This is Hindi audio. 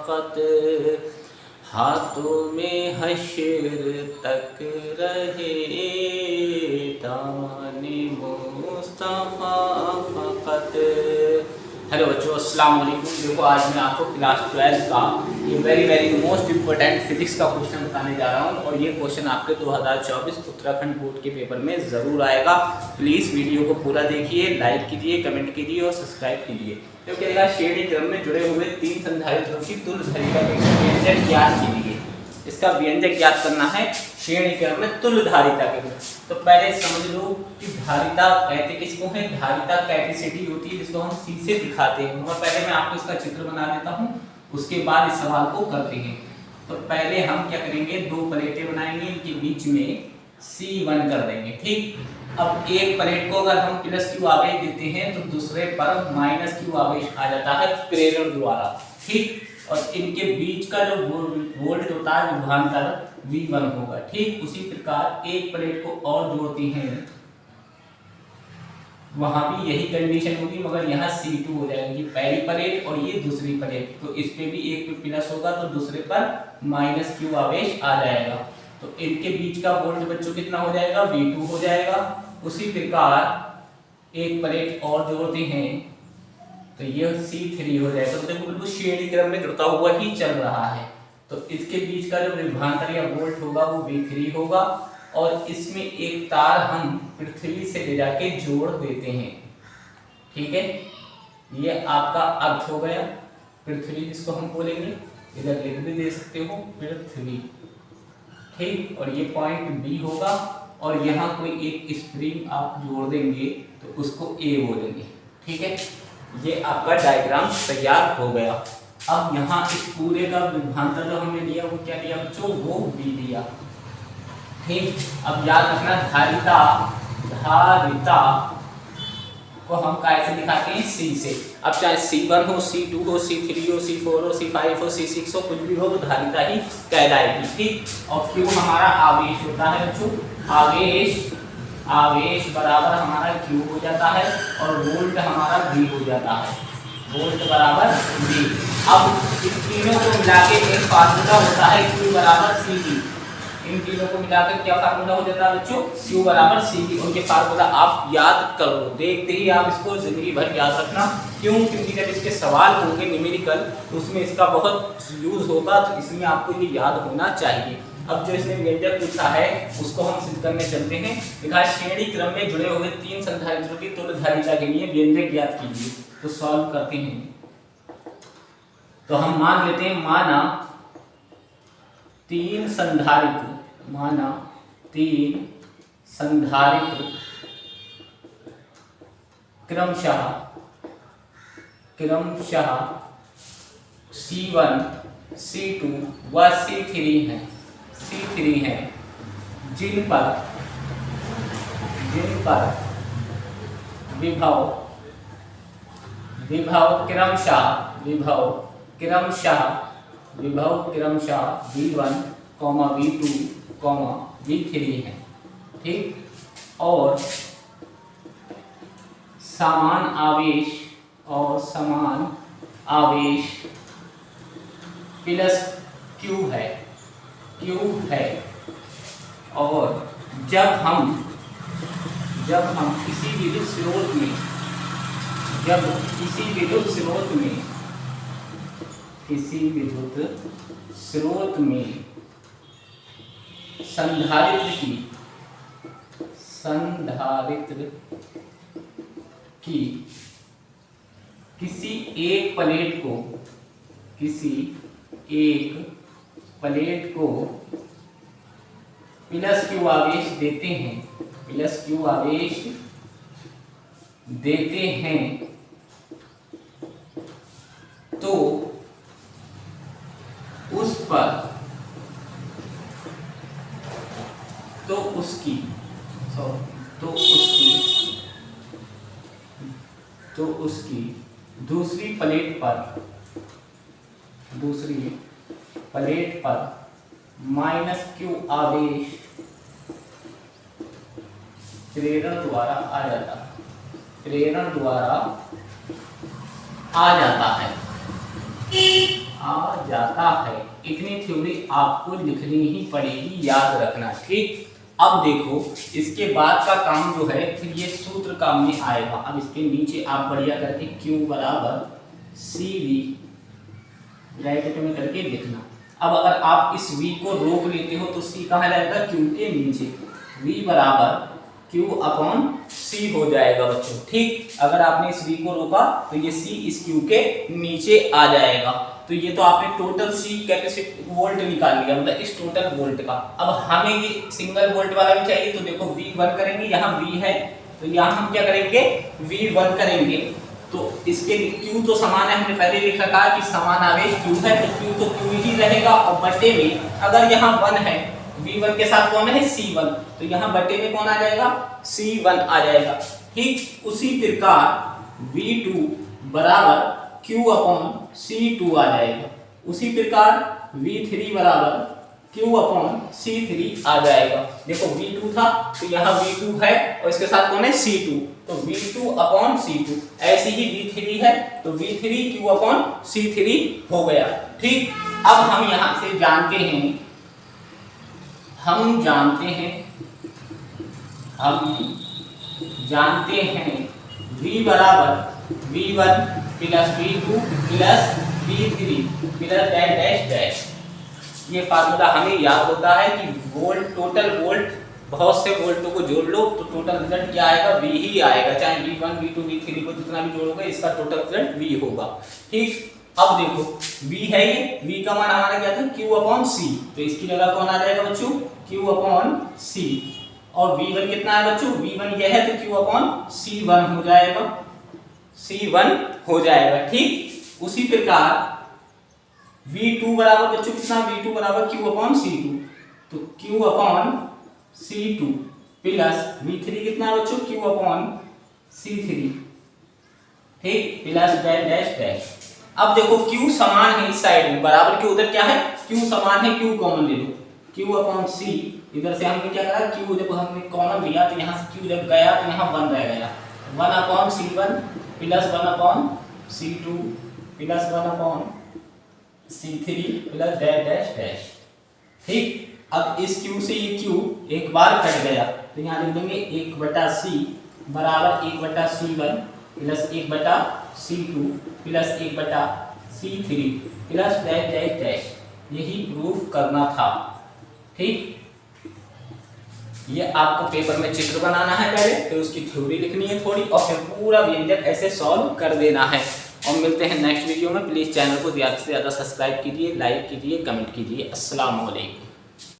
फ़क़त, हाथों में हश्र तक रहे दामन-ए मुस्तफ़ा फ़क़त। हेलो बच्चों, अस्सलाम वालेकुम। देखो आज मैं आपको क्लास 12 का ये वेरी मोस्ट इम्पोर्टेंट फिजिक्स का क्वेश्चन बताने जा रहा हूँ और ये क्वेश्चन आपके 2024 उत्तराखंड बोर्ड के पेपर में ज़रूर आएगा। प्लीज़ वीडियो को पूरा देखिए, लाइक कीजिए, कमेंट कीजिए और सब्सक्राइब कीजिए। तो कहेगा श्रेणी क्रम में जुड़े हुए 3 संधारित्रों की तुल्यधारिता के व्यंजक ज्ञात कीजिए। इसका व्यंजक ज्ञात करना है श्रेणी क्रम में तुल्यधारिता के। तो पहले समझ लो कि धारिता कहते किसको है। धारिता कैपेसिटी होती है जिसको हम सी से दिखाते हैं। और पहले मैं आपको इसका चित्र बना देता हूँ, उसके बाद इस सवाल को करते हैं। तो पहले हम क्या करेंगे, 2 प्लेटें बनाएंगे, इनके बीच में C1 कर देंगे। ठीक, अब एक प्लेट को अगर हम प्लस Q आवेश देते हैं तो दूसरे पर माइनस Q आवेश आ जाता है प्रेरण द्वारा। ठीक, और इनके बीच का जो वोल्ट होता है विभवांतर V1 होगा। ठीक, उसी प्रकार एक प्लेट को और जोड़ती हैं, वहां भी यही कंडीशन होगी, मगर यहाँ C2 हो जाएगी पहली प्लेट और ये दूसरी प्लेट। तो इस पे भी एक पे प्लस होगा तो दूसरे पर माइनस Q आवेश आ जाएगा। तो इनके बीच का वोल्ट बच्चों कितना हो जाएगा, V2 हो जाएगा। उसी प्रकार एक प्लेट और जोड़ते हैं तो ये C3 हो जाएगा। तो देखो बिल्कुल श्रेणी क्रम में जुड़ता हुआ ही चल रहा है। तो इसके बीच का जो विभवांतर या वोल्ट होगा वो V3 होगा और इसमें एक तार हम पृथ्वी से ले जाके जोड़ देते हैं। ठीक है, ये आपका अर्थ हो गया पृथ्वी, जिसको हम बोलेंगे, इधर लिख भी दे सकते हो पृथ्वी। ठीक, और ये पॉइंट B होगा और यहाँ कोई एक स्प्रिंग आप जोड़ देंगे तो उसको A बोलेंगे। ठीक है, ये आपका डायग्राम तैयार हो गया। अब यहाँ इस पूरे का विभवांतर जो हमने लिया वो क्या लिया बच्चों, वो B लिया। ठीक, अब याद रखना धारिता को हम कैसे दिखाते हैं, C से। अब चाहे C1 हो, C2 हो, C3 हो, C4 हो, C5 हो, C6 हो, कुछ भी हो तो धारिता ही कहलाएगी। ठीक, और Q हमारा आवेश होता है बच्चों, आवेश बराबर हमारा Q हो जाता है और वोल्ट हमारा V हो जाता है, वोल्ट बराबर V। अब इन तीनों को मिला के एक फार्मूला होता है Q बराबर CV। इन तीनों को मिलाकर क्या फार्मूला हो जाता है बच्चों, Q बराबर CV। और ये फार्मूला आप याद करो, देखते ही आप इसको जिंदगी भर याद रखना। क्यों, क्योंकि जब इसके सवाल होंगे न्यूमेरिकल तो उसमें इसका बहुत यूज होगा, तो इसमें आपको ये याद होना चाहिए। अब जो इसने व्यंजक पूछा है उसको हम सिद्ध करने चलते हैं। लिखा श्रेणी क्रम में जुड़े हुए 3 संधारित्रों की तुल्यधारिता के लिए व्यंजक ज्ञात कीजिए। तो सॉल्व करते हैं। तो हम मान लेते हैं, माना 3 संधारित्र क्रमशः C1, C2 व C3 हैं, जिन पर विभव क्रमशः V1, V2, V3 है। ठीक, और समान आवेश प्लस Q है। और जब हम किसी विद्युत स्रोत में संधारित्र की किसी एक प्लेट को प्लस Q आवेश देते हैं तो उसकी दूसरी प्लेट पर माइनस Q आवेश प्रेरण द्वारा आ जाता है। आ जाता है। इतनी थ्योरी आपको लिखनी ही पड़ेगी, याद रखना। ठीक, अब देखो इसके बाद का काम जो है फिर ये सूत्र काम में आएगा। अब इसके नीचे आप बढ़िया करके Q बराबर CV ब्रैकेट में करके लिखना। अब अगर आप इस V को रोक लेते हो तो C कहाँ जाएगा, Q के नीचे। V बराबर Q अपॉन C हो जाएगा बच्चों। ठीक, अगर आपने इस V को रोका तो ये C इस Q के नीचे आ जाएगा। तो ये तो आपने टोटल C कैपेसिटी वोल्ट निकाल लिया, मतलब इस टोटल वोल्ट का। अब हमें ये सिंगल वोल्ट वाला भी चाहिए, तो देखो V1 करेंगे, यहाँ V है तो यहाँ हम क्या करेंगे, V1 करेंगे। तो इसके Q तो समान है, हमने पहले लिखा था कि समान आवेश Q है, तो Q तो Q ही रहेगा। और बटे में अगर यहाँ 1 है, V1 के साथ कौन है, C1, तो यहाँ बटे में कौन आ जाएगा, C1 आ जाएगा। ठीक, उसी प्रकार V2 बराबर Q अपॉन C2 आ जाएगा। उसी प्रकार V3 बराबर Q अपॉन C3 आ जाएगा। देखो V2 था तो यहाँ V2 है और इसके साथ कौन है, C2, तो V2 अपॉन C2। ऐसे ही V3 है तो V3 Q अपॉन C3 हो गया। ठीक, अब हम यहाँ से जानते हैं, हम जानते हैं V बराबर V1 plus V2 plus V3 plus dash dash dash. ये फार्मूला हमें याद होता है कि वोल्ट, टोटल वोल्ट, बहुत से वोल्टों को जोड़ लो तो टोटल रिजल्ट क्या आएगा, V ही आएगा। चाहे V1 V2 V3 को जितना भी जोड़ोगे इसका टोटल रिजल्ट V होगा। ठीक, अब देखो V है, ये V का मान हमारा क्या था, Q अपॉन C, तो इसकी जगह कौन आ जाएगा बच्चों, Q अपॉन C। और V1 कितना है बच्चों, V1 ये है तो Q अपॉन C1 हो जाएगा, C1 हो जाएगा। ठीक, उसी प्रकार V2 बराबर बच्चों कितना, V2 बराबर Q अपॉन C2, तो Q upon C2 plus V3 कितना है बच्चों, Q अपॉन C3। ठीक, प्लस डैश डैश डैश। अब देखो Q समान है इस साइड में, बराबर के उधर क्या है, Q समान है, Q कॉमन ले लो, Q अपॉन C। इधर से हमने क्या करा, Q जब हमने कॉमन लिया तो यहाँ से Q जब गया तो यहाँ 1 रह गया, 1 upon C1 plus 1 upon C2 plus 1 upon C3 plus dash dash dash. ठीक, अब इस Q से ये Q एक बार कट गया तो यहाँ लिख देंगे 1/C बराबर 1/C1 plus 1/C2 plus 1/C3 plus dash dash dash. यही प्रूफ करना था। ठीक, ये आपको पेपर में चित्र बनाना है पहले, फिर उसकी थ्योरी लिखनी है थोड़ी, और फिर पूरा व्यंजक ऐसे सॉल्व कर देना है। और मिलते हैं नेक्स्ट वीडियो में। प्लीज़ चैनल को ज़्यादा से ज़्यादा सब्सक्राइब कीजिए, लाइक कीजिए, कमेंट कीजिए। अस्सलाम वालेकुम।